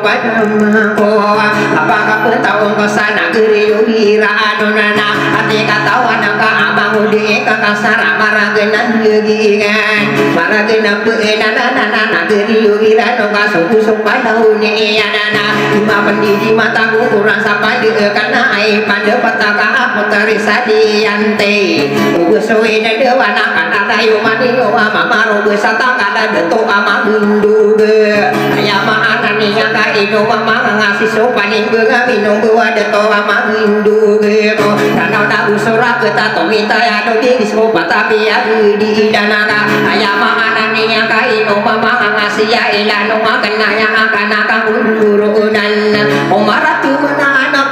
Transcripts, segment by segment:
pada mangko apakah tahu ke sana geri wira nona hati katawan ka abang udi ka kasara maragenan yugingan maragenan nana geri wira no ka suku pada uni nana lima pendidi mataku kurang sampai di karena ai pada petaka aku terisadi yante ugusuin dewana kana dayu mani mama robe sataka deto ama gundu ayama anani yang ka ino mama ngasih sopaning bunga minum gua deto ama gundu karena udah usura kita to minta ya do di sopa tapi ya di danaka ayama anani yang ka ino mama ngasih ya ilano makana yang akan urunan omaratu mana anak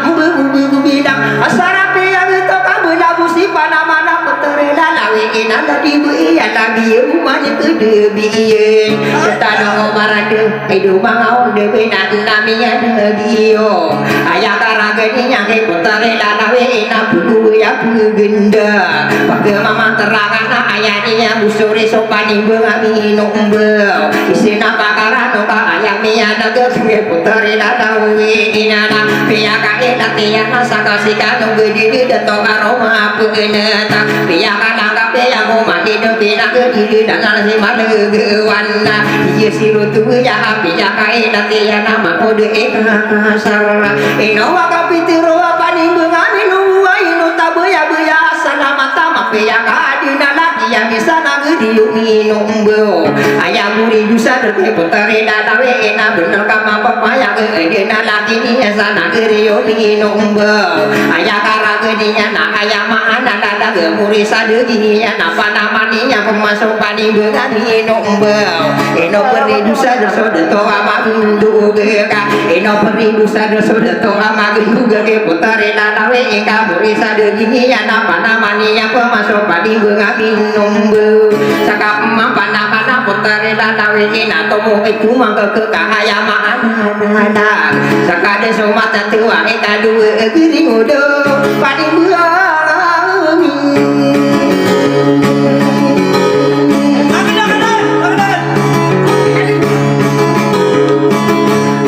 bidang asarapi yang itu kamu labu si panamana peterela lawi inanda dibu iya lagi rumahnya kedebiin kita dong omarade hidup mangau dewi namanya debiyo ayah karageni yang peterela lawi ina bulu ya bugenda pakai mama terangan ayahnya busuri sopani bengami nombel isina pakaran oka ayamnya naga peterela lawi inana pihak kain tiang sakasikan nunggu diri dato aroma pengeneta pihak kanang pihak mati depi nak diri dengan si madegewana iya sirutu ya pihak kain tiang nama kode kasar inowa kapitiro apa nimbengan inu inu tabaya baya salamata mapihak adina lagi yang bisa nagedi minumbo ayam muri dusa depi peterela lawe ena bener kama papaya edena lagi ni sana gerio minumbo ayah karageninya nak ayah mana ada gemuri sadegininya napa namanya pemasuk pani bengan minumbo eno peri dusa doso deto ama gundu geka eno peri dusa doso deto ama gundu geke peterela lawe eka muri sadegininya napa namanya pemasuk pani bengan minumbo sakap mana peterela lawe ena tomo itu mangke kahaya mana sakade somata tua eka dua giri ngodo padi buami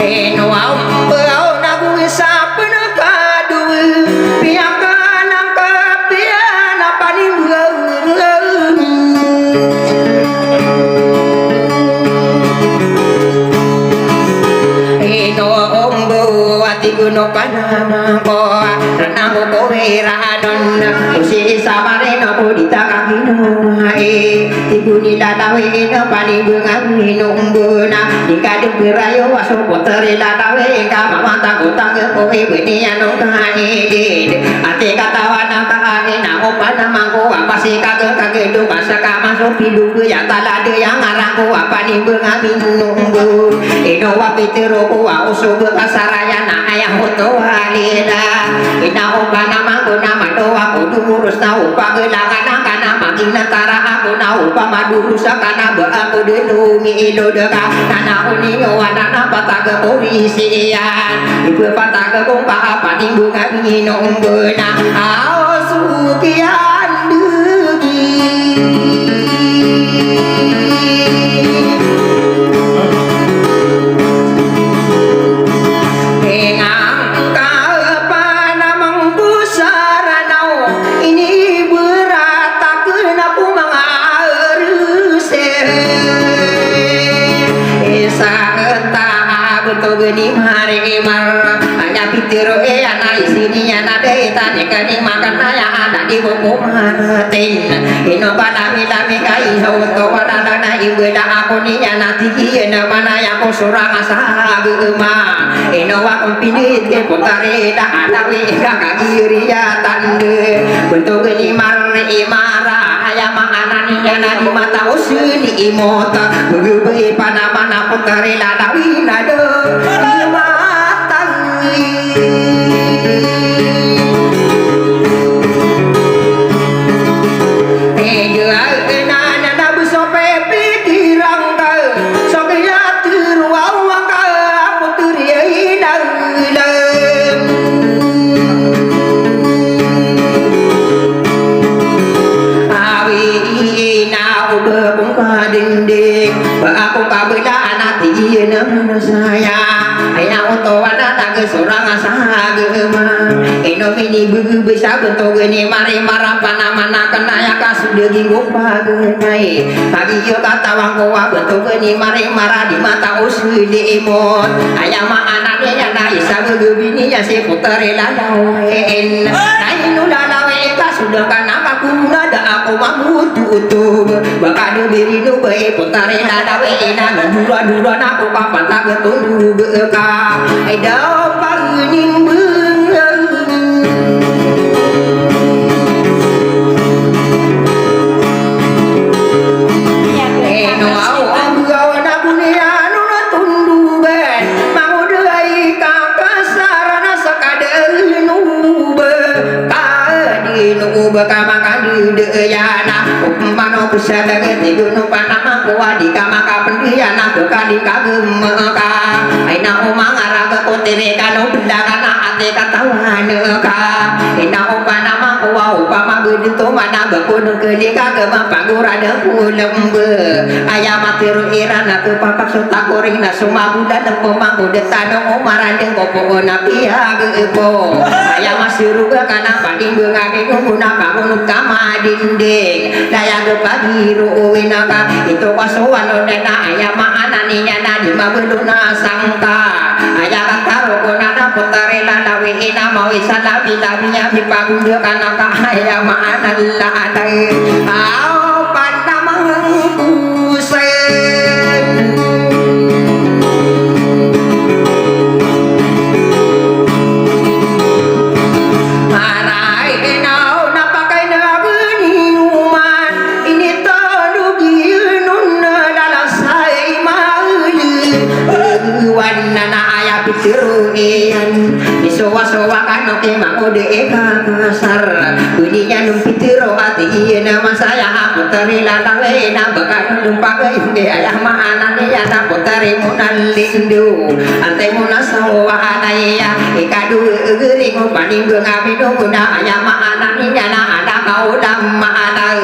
eno au nagu sapna kadu piakana kapiana padi buami eno ombo ati guno panama ko renamo ko wiranon usi samare no bodita kakino ai tibuni dadawe no pani bungang minumbuna dikade berayo waso poterela dawe ka mamata kota ko beni ano kae ate katawana kae na opana mangko apa si kage do basa ka masuk pilu ya talade yang arang ko apa ni bungang minumbu eno wapitero ko uso kasaraya na ayah hoto halida ina opana mangko nama doa kudu urus tau pagelangan kana makina tara aku nau pamadurusa kana ba aku denungi dodeka kana uni wana pataga polisian ibu pataga kompa apa timbungan nginombena ao sukian dugi geni hari mar hanya pitiro ana isininya nade tane kani makan ya ada di buku martin ino pada milami kai ho to pada dana ibeda aku ninya nati ina mana ya ko surang asa gema ino wa kompinit ke potare da ada wi ka kiri ya tande bentuk geni mar imara aya mangana ninya na di mata usuni imota beube pana potare la dawi nado dinding aku kabeda anak iya nama saya beuh bisa bentuk ini mari marapana mana kenaya kasudah ginggung pagenai kaki yo kata wangkowa bentuk ini mari marah di mata usul di imut ayam anaknya ya na isa beuh bini ya si puteri lalawen na inu lalawen ka sudah kana aku nada aku mamut tutup bakal diri nu bae puteri lalawen na dura aku kapan tak betul beka ai dau pangning bekama kali deyana upmano kusada getigu nu panama kuwa di kamaka pendiana bekali kagem ka aina umang araga kotire kanu bendakana ate katawan ka aina upanama kuwa upama bedu mana bekun keli kagem pagurada pulembe ayamatiru irana tu papak sutakuring na sumabuda dan pemangku detano umarande kopo napia gepo ayamasiruga kana pading bengake kumuna bangun kama dinding daya pagi ruinaka itu kasuan nena ayam ananinya nadi mabuduna sangka ayam karo konana putare lalawi ina mawisa labi labinya bipagung kanaka ayam analla adai au pandamang kusen Piruian disowa-sowa kano ke mangode eka kasar bunyinya numpitiro hati nama saya aku terila lawe na bakal numpak inde ayah maana ya na putari munan lindu ante muna sawa anaya ikadu geri mo paning ngabi nuna ayah maana ya na ada kau dam maana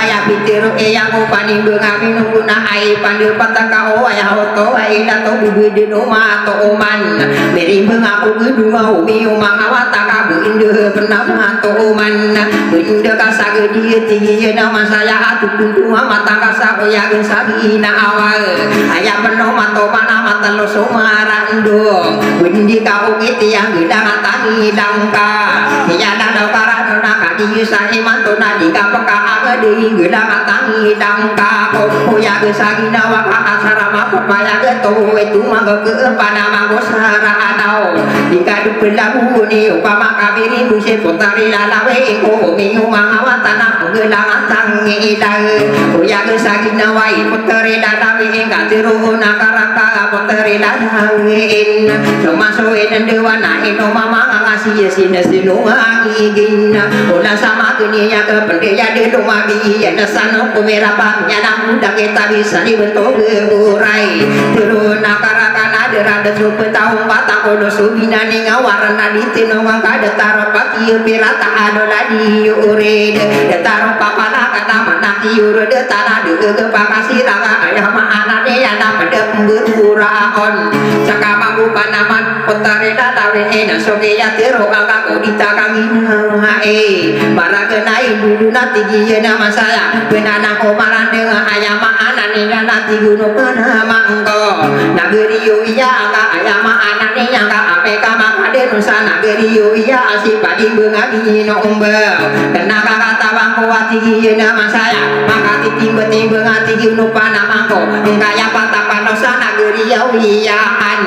ayah pitiro yang mo paning ngabi nuna ai pandir patakao ayah oto ai lato bubu di rumah to oman meri mengaku gedua umi umangawata kabu inde pernah mato man inde kasage dia tinggi nama saya atu kuntu mata kasa ya sabina awal ayah penuh mato mana mata lo somarando inde kau kiti yang gedang tangi dangka ya nada karana kaki sai manto nadi kapaka agade gedang tangi dangka ko ya sabina wa asarama paya geto itu mangga ke panama bosara anau dikadu pelabu ni upama kabiri busi putari lalawe ko minyu mangawatana gelangan tangi dang uya gesagina wai putari lalawe ngatiru nakaraka putari lalawe somasoin dewana ino mama ngasih sina sinu ngigin ulah sama keninya ke pendeya di rumah biya nasano kumerapa nyana muda kita bisa dibentuk urai turun nakaraka derada supe tahu mata kono subina ni ngawarna ditino ngangkada taro paki pirata adola di ured taro papana kana manaki ured tanah de pakasi ranga ayah maana ne yana pedem beruraon sakama panaman potare datawe ena sogeya tero angka kodita kangina para kenai dulu nanti giena masaya benana komaran dengan ayah maana ne nanti gunung kana mangko nageri yo iya angka ayah maana ne angka apeka makade nusa nageri yo iya asipadi bengabi no umbel kena kata bangko ati giena masaya maka timbang-timbang ati gunung pana mangko kaya patapa nusa nageri yo iyaan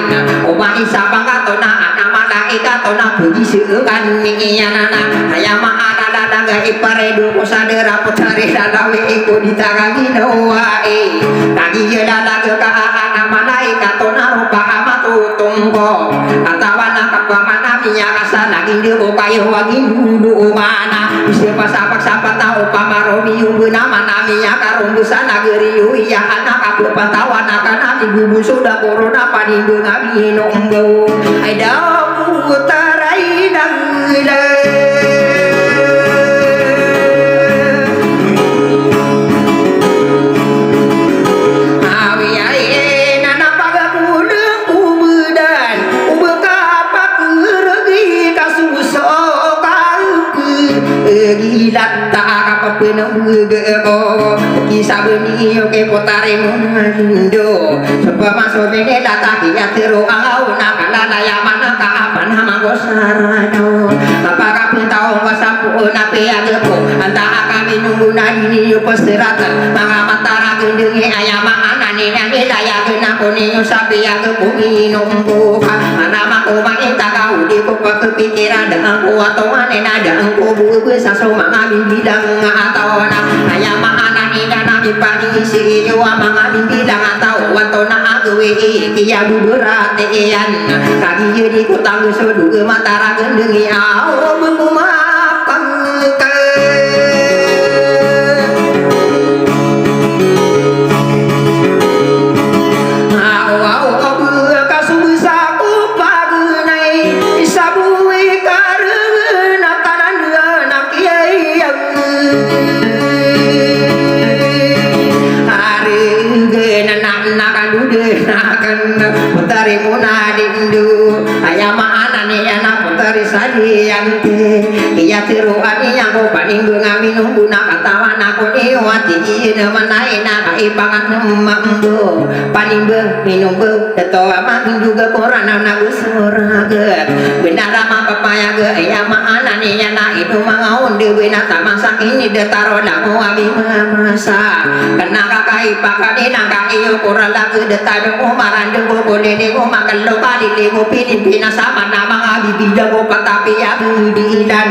Oma isa pangatona anak malaikat tona puji seukan ningiyana ayah maana dadaga iparedu kusadera putari dadawe iko ditagagi noae tagi dadaga ka anak malaikat tona rupa amatu tungko atawana kapamana minyak asa naging debo kayo waging dulu mana siapa sapak tahu pamaromi yung nama minyak karumbusan nageri iya anak aku pantawan akan nanti gubu sudah corona panindu ngabi nonggo ay daw taray ng gilat tak kapapenang gego kisah beni oke potare mundo supaya masuk bene lata kia tero au nakala ya mana ka apa nama gosarano apakah pintau wasapu nape ageko anta kami nunggu nadi yo peseratan mga matara gendengi ayam anane nane daya kena kone sapi ageko minumbu nama ko mangita kau di ko kepikiran dengan kuat mane nada ko bubu saso mga bilang atau na ayam anane nana dipani si yo mga bilang atau wato na agwe kia buburate yan kagi di kutang sodu matara gendengi au mengumakan ke putari munadindu ayam anane anak putari sadiante iya tiruani yang ko panindu ngaminum guna katawan aku niwati ina manaina kaipangan mambu panindu minum bu teto amang juga korana nagu suraget benar ama papaya ge ayam anane anak itu mangaun dewe nata masak ini detaro namu abi masa kena kakai pakane nangkai ukuran lagu detado umaran dego boleh dego makan lo bali dego pinin pina sama nama abi bidago patapi abu diidan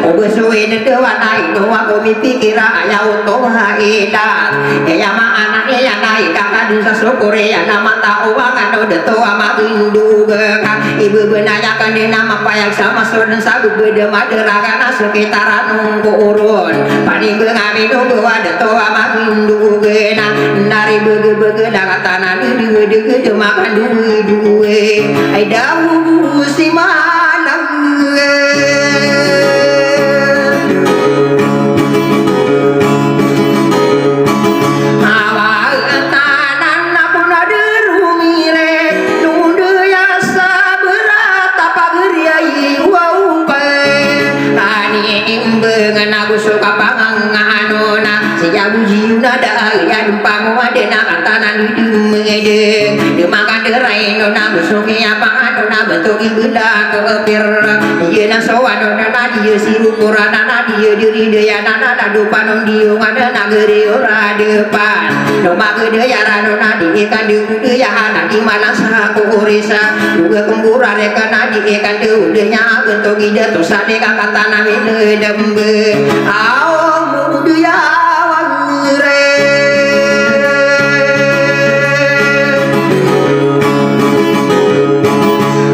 obesuwe nede wanai no aku mipikira aya uto haidat ya ma anaknya yang naik kakak desa sokore ya nama tahu wangan no deto ama indu ka ibu benayakan di nama payak sama sodan sabu beda madera kana sekitaran nunggu urun paling ngami nunggu deto ama indu na nari bege-bege tanah dege makan duwe ai dawu si manang aku suka panganganona siya bujiuna da ya dumpang wade na katanan di mede de makan derai no na busuki apa adona bentuk ibunda kepir ye na sawano na dia siru purana na dia diri de ya na dupan dio ngada nageri ora depan no magede ya rano na di kan de kude ya ana di mana sa ko orisa juga kembura reka na di kan de udenya bentuk ide to sane kakatana mene dembe ao mudu ya wangre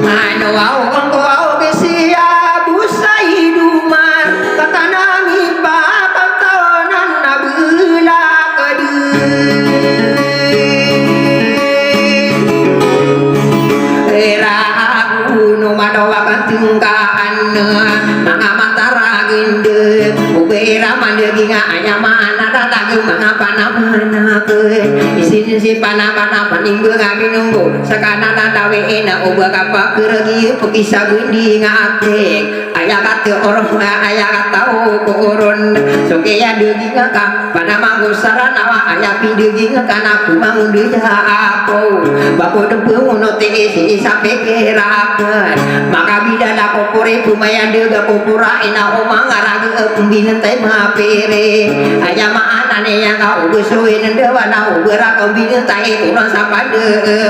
ano ao kongko ao besia busai duman katanami bakal tawanan nabula kadu era aku no madawa katingkaan mga matara ginde ubera mandegi nga ayama anada lagi mga panamana ke isin si panamana paninggo nga binunggo sakana nadawe ena uba kapa keregi pekisa gundi nga atek ayakate orang ayakatau koron sokeya degi nga ka panamanggo saranawa ayapi degi nga kana kumang deja ako bako depe uno te isi sape kerakan maka bidala kopore pumayan dega kopura ina omang aragi pembina tay mapere ayama anane yang kau besuin dewa na ubera pembina tay kurang sapa de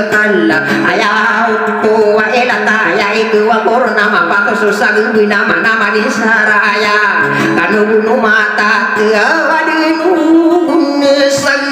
kala ayau to wa elata ya itu wa korona mapa susah gebi nama nama di saraya kanu bunu mata te wadinu gunnesang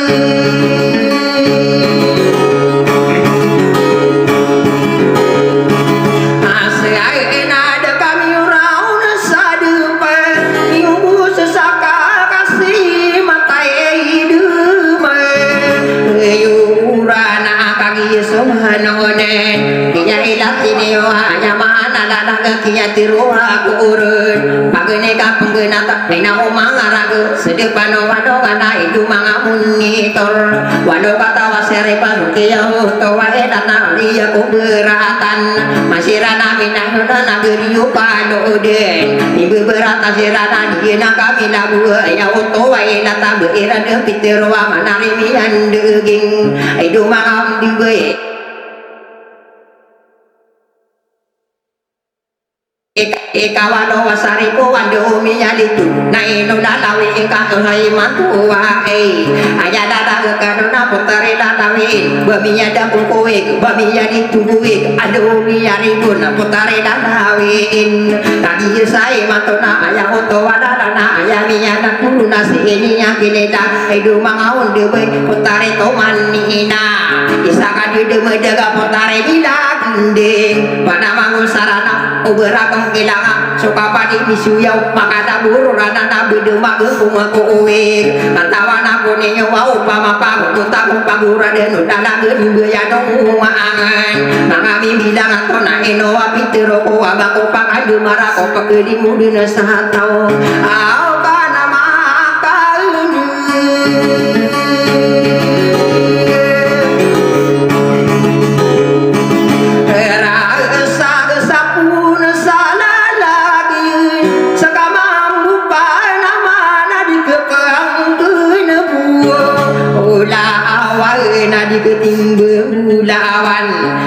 dia ilat ini ayam mana ladang kia tiru aku urun pagene ka penggena ina umangaraga sedepano wado kana itu mangamunitor wado kata wasere paruke ya to wae dana liya keberatan masirana minahuna nageri upanoden ibu berata sirana dina kami nabu ya to wae data beira de pitero manari mian deging itu mangam diwe Ikawano wasaripo wando miyalitu na ino lalawi ika hai mantu wae ayada daga kanona putari lalawi bamiyada kukuik bamiyadi tubuik ado miyaripun putari lalawiin tadi sai matona ayah oto wadalana ayah miyada kuruna si ini yakineda edu mangaun dewe putari tomanina isaka didemedega putari biladinding pada mangun sarana uberakong kilanga suka padi misuyau makada bururana nabi demak kumah kuwik kantawana kuninyo wau pamapa kutaku pagura denu dalagen beya dong angan mangami bilang atona eno apitero ko abako pangadu marako pagelimu dina sahatau au kana makaun di ketimbang bulawan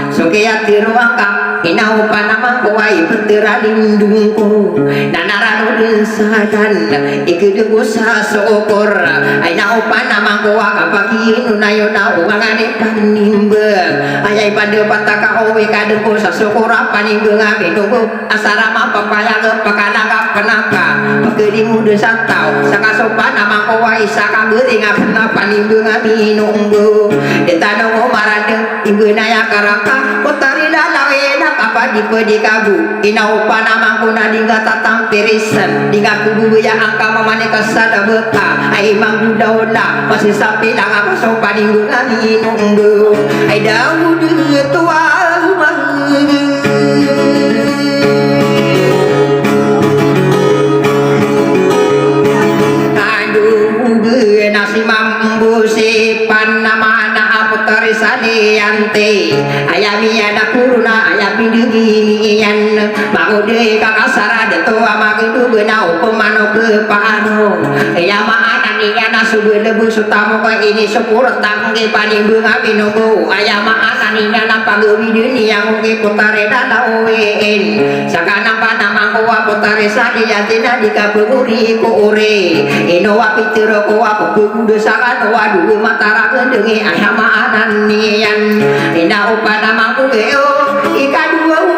sokea tiruaka inau panama kuai petera lindungku nanara nudin sadan ikudu usaha sokor inau panama kuaka pagi nunayo nau mangane panimbang ayai pada pataka owe kadeku sasokor panimbang abiduku asarama papaya pakanaga penaka pagedi muda satau saka sopan nama kuai saka beringa penapa nimbang aminunggu tanong marande ibu naya karaka utari lalawe nak apa di pedikabu inau panama kuna dingga tatang perisan dingga kubu yang angka mamane kasada beka ai manggudaula masih sapi lang apa sopan ibu ngami nunggu ai dawud tua nasi mambu si panama putari saliante ayami ada kuruna ayami diginian magude kakasara de tua magudu benau pemano ke pano ya maana ni ana subuh lebu sutamu ka ini sepuluh tangge panimbung abinunggu ayam maana ni ana pagawi dunia ngi putari dana oen sakana panama ko putari saliante na dikaburi ko ore ino wapitiro ko kudu sakano wadu matara kendengi ayam maana nian ina upada mangku geo ikadua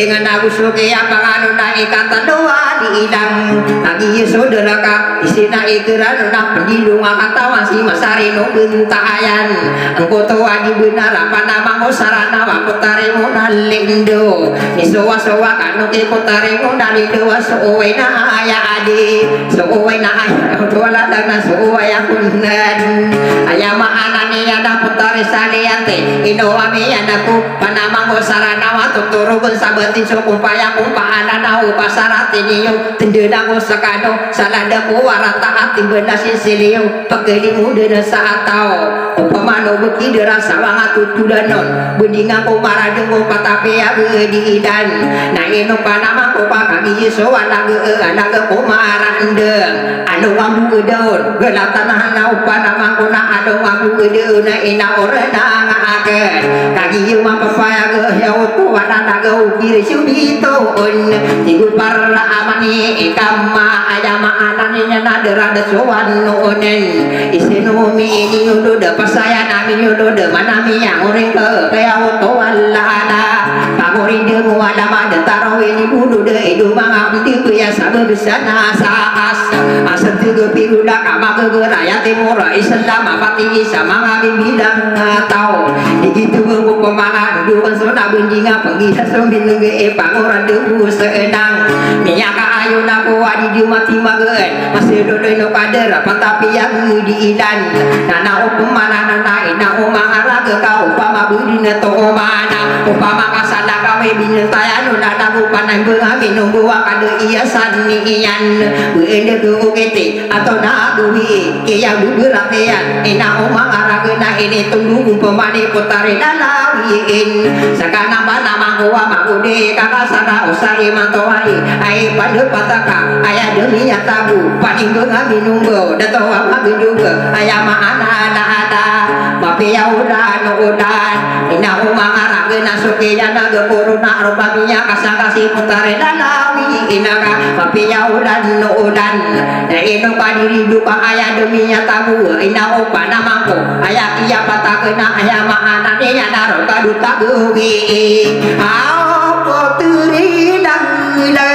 dengan aku suke apa anu naik kata doa diilang lagi saudara ka isina ikeran nak pendilung kata masih masari no bentayan engko toa di benar apa nama mo sarana wa putare mo nalindo nisowa-sowa kanu ke putare mo nalindo sowe na aya adi sowe na aya dola dana sowe akunan aya maana ni ada putare saliante inoami anaku panama mo sarana wa tuturu sabatin so kumpaya kumpaan nau pasarati niyo tendena ko sakano salada ko warata ati benas silio pageli muda saat tao upamano beki derasa banget tutulanon beninga ko maradeng ko patape diidan na ino panama ko pakagi so anaga ko marandeng anu ambu daun gelatan nau panama ko na ado ambu daun na ina orena ngaken kagi mapapaya ge ya to anaga kiri subito on tigu para amani ikama ayama ananinya nadera de sowan nonen isinumi ini udah dapat saya nami udah manami yang orang ke kayak auto walada pamori de muada mada taro ini budu de idu mangam tiku ya sabe bisa nasaas asal tiga piruda kama ke raya timur Islam apati sama ngabi bilang tahu digitu buku pemangan dua sona benjinga pergi sombin ge pangoran debu seenang minyak ayu naku adi di mati magen masih dodoi no kader tapi yang diidan nana upamana nana ina umang araga ka upama budina to mana upama kasana ka gawe bintayan dada bukan bengamin buah kade iya sanian beende gugete atau naduhi kia buberakean ina omang aragena ini tunggu pemani putari dalawiin sakana bana mangwa magude kakasana usai mantowai ai pada pataka aya demi tabu paling bengamin nunggu dato amamin juga aya maana ada tapi ya udan ina omang aragena sukiya naga corona rupanya kasih putare dalawi inaga tapi ya udan na ino kadiri duka aya deminya tabu ina opa namangko aya kia patakena aya mahana nya naro kaduta gewi apa teri dangile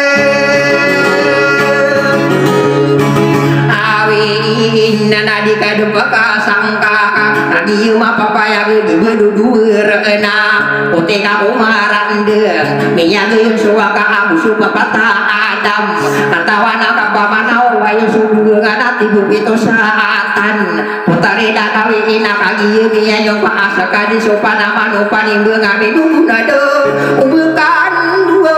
awi nana dikadu sangka adi ma papaya bedu-bedu-beurena uteka umaran deh minyak yun suaka abu suka patah adam katawana kapamana wayu subugan ati bukito saatan putari dakawi ina kagi miya yung paasaka di sopana manupaning bengami dunado ubukan dua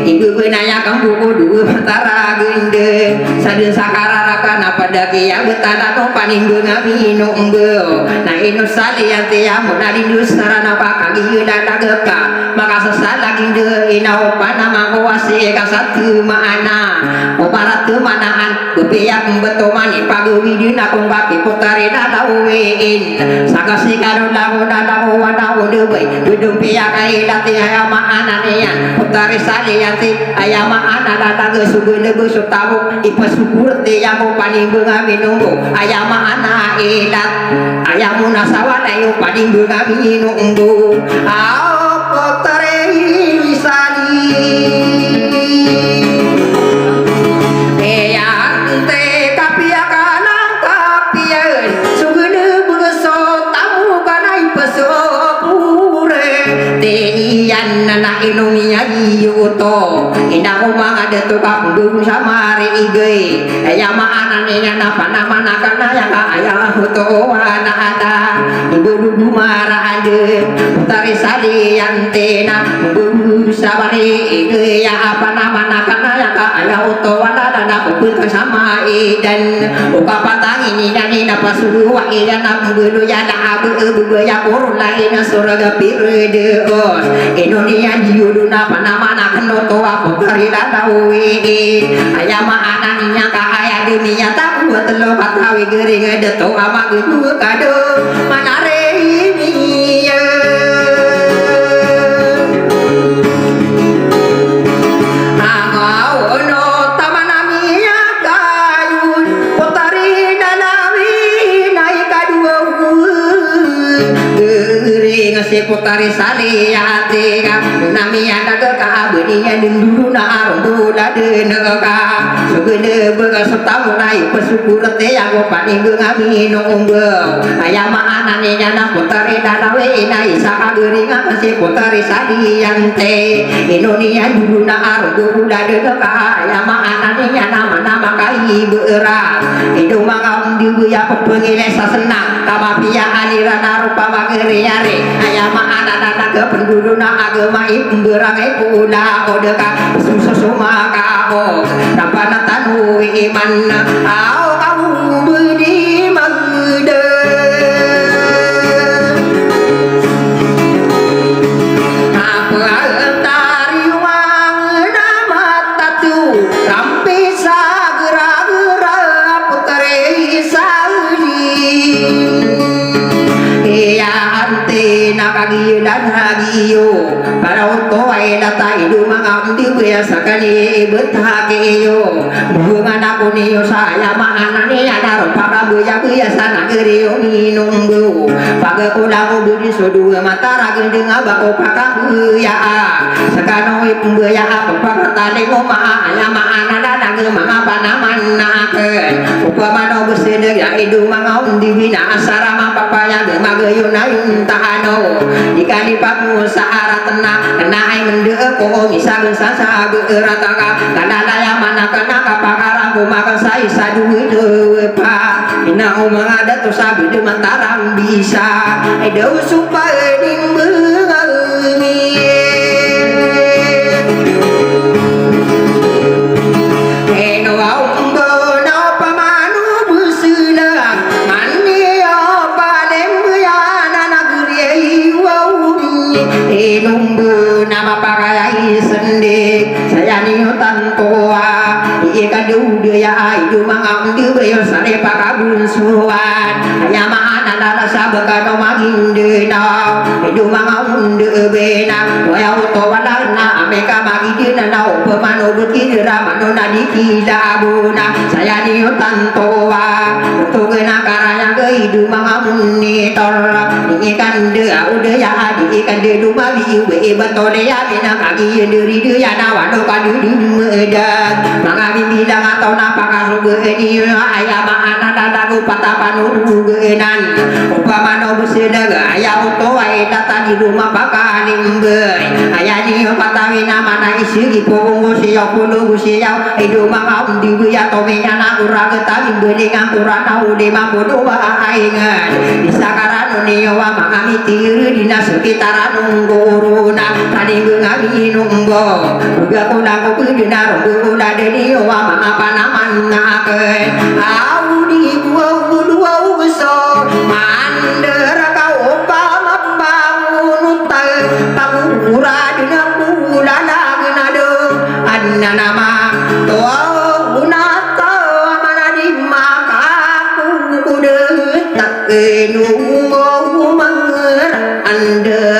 ibu benaya kamu kudu matara gende sadin sakararakan apa daki yang betana no paning bengamin nunggu na inu salian tiya munadin sarana pakagi yudana geka maka sesala ginde ina opana mangwasi kasatu maana oparat kemanaan bepiak betomani pagawi dina kumbaki putari dadawein sakasi karo dawo wana udewe dudung piak kai dati aya maana nian putari salianti aya maana dadaga sugene besok tahu ipasukur tiya mo paning bengamin nunggu aya maana edat aya munasawana yung paning bengamin nunggu putari sali nana inuminya yuto ina umang ada tukang dung samari igei aya maana nya napa nama kana ya aya huto wana ada ibu dudu mara ade putari sali antena ibu sabari igei ya apa nama kana ya aya huto wana dana kupul sama dan uka patang ini dan ina pasuhu wa ina nambudu ya na abu ya kurun lain suraga pirde os Indonesia diuduna panamana kenoto aku karida dawi aya maana nya ka aya dunia tak buat lo katawi gering deto ama gitu kado manare ini si putari sali ati ka nami ada ke ka beninya dulu na ardu da de ka sugede bega setamu nai pesukur te yang paning ngami nunggu aya maana ne na putari dalawe nai sa geringa si putari sali ante Indonesia dulu na ardu da de ka aya maana ne na nama kai berat hidung maka di ya pengile senang kamapia alirana rupa bagere yare aya maana dana ke penduduna agama imberangai pula odeka susu maka o tapana tanu iman au au budi magde apa antari wang nama tatu rampi sagera-gera putri saudi nakagi dan hagiyo para uto ay natay dumangam di biasa kani bethagiyo bunga ako niyo saya maana niya naro para buya sana geriyo ninunggu paga ulang ubudi sodu matara gendeng abako pakabuya sakanoy pembuya apa pakatali mo maana maana danang mga panaman naken upamano besedeg ya idu mga undi bina asara mapapaya magayon na yung tahano jika dipaku sahara tenang kenai mendeko misalnya sasa berataka kadala yang mana kena kapakarang aku makan saya sadu lepa ina umang ada tu sabi de mataram bisa edo supaya dimbengi eno umbo no pamanu busuna mani apa lembuya nanaguri wauni enumbu nama pakai sendiri saya niutan tua ikan dudu ya itu mangam di bayo sare pakabun suwan ya mana nara sabaka no magin dena itu mangam de bena waya uto walana ameka magi dina na upamano bukir ramano nadiki labuna saya niutan tua to gena karaya ge itu mangam ni tor ikan de ude ya di ikan de duma bi we batone ya bena kagi nderi de ya na wano kadu medan mangabi bilang atau napa kasuge ini ayah mana dadaku patapanu genan upamano besedaga ayah uto aida tadi rumah bakalim ber ayah ni patawina mana isi punggu siap puluh siap hidup mangam di buya tomenya na urang tadi belingan kurang tahu di mampu dua aingan bisa karanu niwa mangami tiru dina sekitaran nungguruna tadi ngami nunggo uga kunang kudina runggu deni wa apa naman ngake au di dua uso mandera kau pambangun utai pangura dina bulana genado anna nama toa unata mana di makaku kude tak enungo manger ande